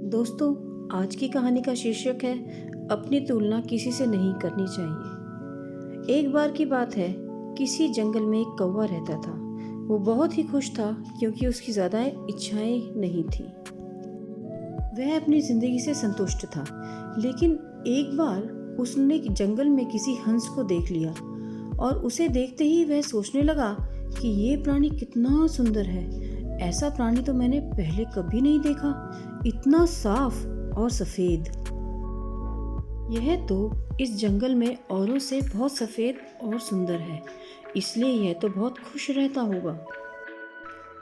दोस्तों, आज की कहानी का शीर्षक है अपनी तुलना किसी से नहीं करनी चाहिए। एक बार की बात है, किसी जंगल में एक कौवा रहता था। वो बहुत ही खुश था क्योंकि उसकी ज़्यादा इच्छाएं नहीं थी। वह अपनी ज़िंदगी से संतुष्ट था। लेकिन एक बार उसने जंगल में किसी हंस को देख लिया और उसे देखते ही वह सोचने लगा कि ये प्राणी कितना सुंदर है। ऐसा प्राणी तो मैंने पहले कभी नहीं देखा, इतना साफ और सफेद। यह तो इस जंगल में औरों से बहुत सफेद और सुंदर है, इसलिए यह तो बहुत खुश रहता होगा।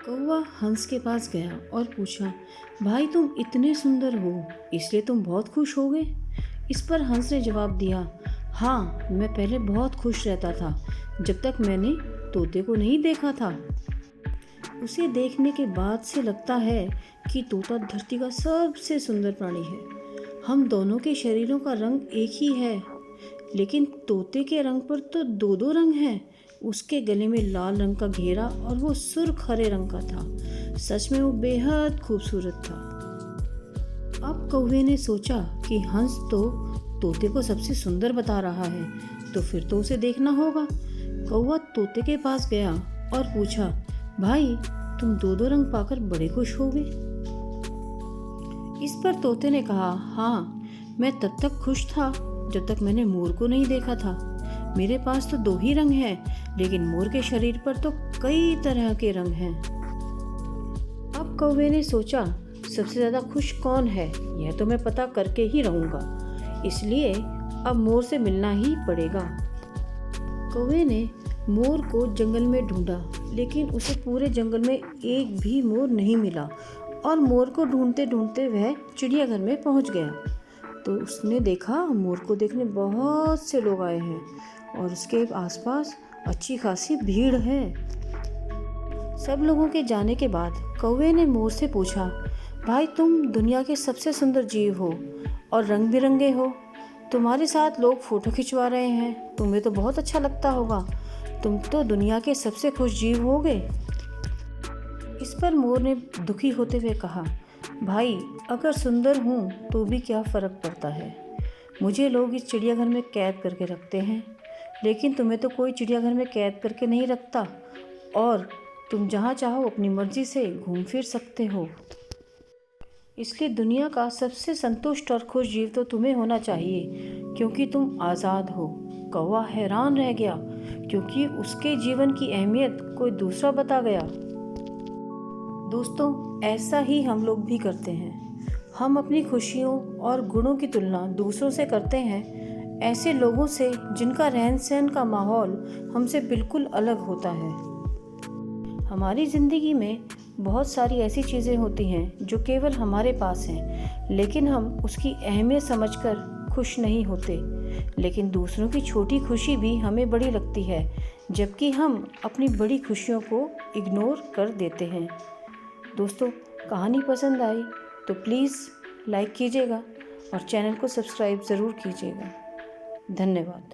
कौवा हंस के पास गया और पूछा, भाई तुम इतने सुंदर हो, इसलिए तुम बहुत खुश हो गए? इस पर हंस ने जवाब दिया, हाँ, मैं पहले बहुत खुश रहता था जब तक मैंने तोते को नहीं देखा था। उसे देखने के बाद से लगता है कि तोता धरती का सबसे सुंदर प्राणी है। हम दोनों के शरीरों का रंग एक ही है, लेकिन तोते के रंग पर तो दो दो रंग हैं। उसके गले में लाल रंग का घेरा और वो सुर्ख हरे रंग का था। सच में वो बेहद खूबसूरत था। अब कौवे ने सोचा कि हंस तो तोते को सबसे सुंदर बता रहा है, तो फिर तो उसे देखना होगा। कौवा तोते के पास गया और पूछा, भाई तुम दो दो रंग पाकर बड़े खुश होगे? इस पर तोते ने कहा, हाँ, मैं तब तक खुश था जब तक मैंने मोर को नहीं देखा था। मेरे पास तो दो ही रंग हैं, लेकिन मोर के शरीर पर तो कई तरह के रंग हैं। अब कौवे ने सोचा, सबसे ज्यादा खुश कौन है, यह तो मैं पता करके ही रहूंगा। इसलिए अब मोर से मिलना ही पड़ेगा। कौवे ने मोर को जंगल में ढूंढा, लेकिन उसे पूरे जंगल में एक भी मोर नहीं मिला और मोर को ढूंढते ढूंढते वह चिड़ियाघर में पहुंच गया। तो उसने देखा मोर को देखने बहुत से लोग आए हैं और उसके आसपास अच्छी खासी भीड़ है। सब लोगों के जाने के बाद कौवे ने मोर से पूछा, भाई तुम दुनिया के सबसे सुंदर जीव हो और रंग बिरंगे हो। तुम्हारे साथ लोग फोटो खिंचवा रहे हैं, तुम्हें तो बहुत अच्छा लगता होगा। तुम तो दुनिया के सबसे खुश जीव होगे। इस पर मोर ने दुखी होते हुए कहा, भाई अगर सुंदर हूँ तो भी क्या फ़र्क पड़ता है। मुझे लोग इस चिड़ियाघर में कैद करके रखते हैं, लेकिन तुम्हें तो कोई चिड़ियाघर में कैद करके नहीं रखता और तुम जहाँ चाहो अपनी मर्जी से घूम फिर सकते हो। इसलिए दुनिया का सबसे संतुष्ट और खुश जीव तो तुम्हें होना चाहिए, क्योंकि तुम आज़ाद हो। कौवा हैरान रह गया, क्योंकि उसके जीवन की अहमियत कोई दूसरा बता गया। दोस्तों, ऐसा ही हम लोग भी करते हैं। हम अपनी खुशियों और गुणों की तुलना दूसरों से करते हैं, ऐसे लोगों से जिनका रहन सहन का माहौल हमसे बिल्कुल अलग होता है। हमारी ज़िंदगी में बहुत सारी ऐसी चीज़ें होती हैं जो केवल हमारे पास हैं, लेकिन हम उसकी अहमियत समझकर खुश नहीं होते। लेकिन दूसरों की छोटी खुशी भी हमें बड़ी लगती है, जबकि हम अपनी बड़ी खुशियों को इग्नोर कर देते हैं। दोस्तों, कहानी पसंद आई तो प्लीज़ लाइक कीजिएगा और चैनल को सब्सक्राइब ज़रूर कीजिएगा। धन्यवाद।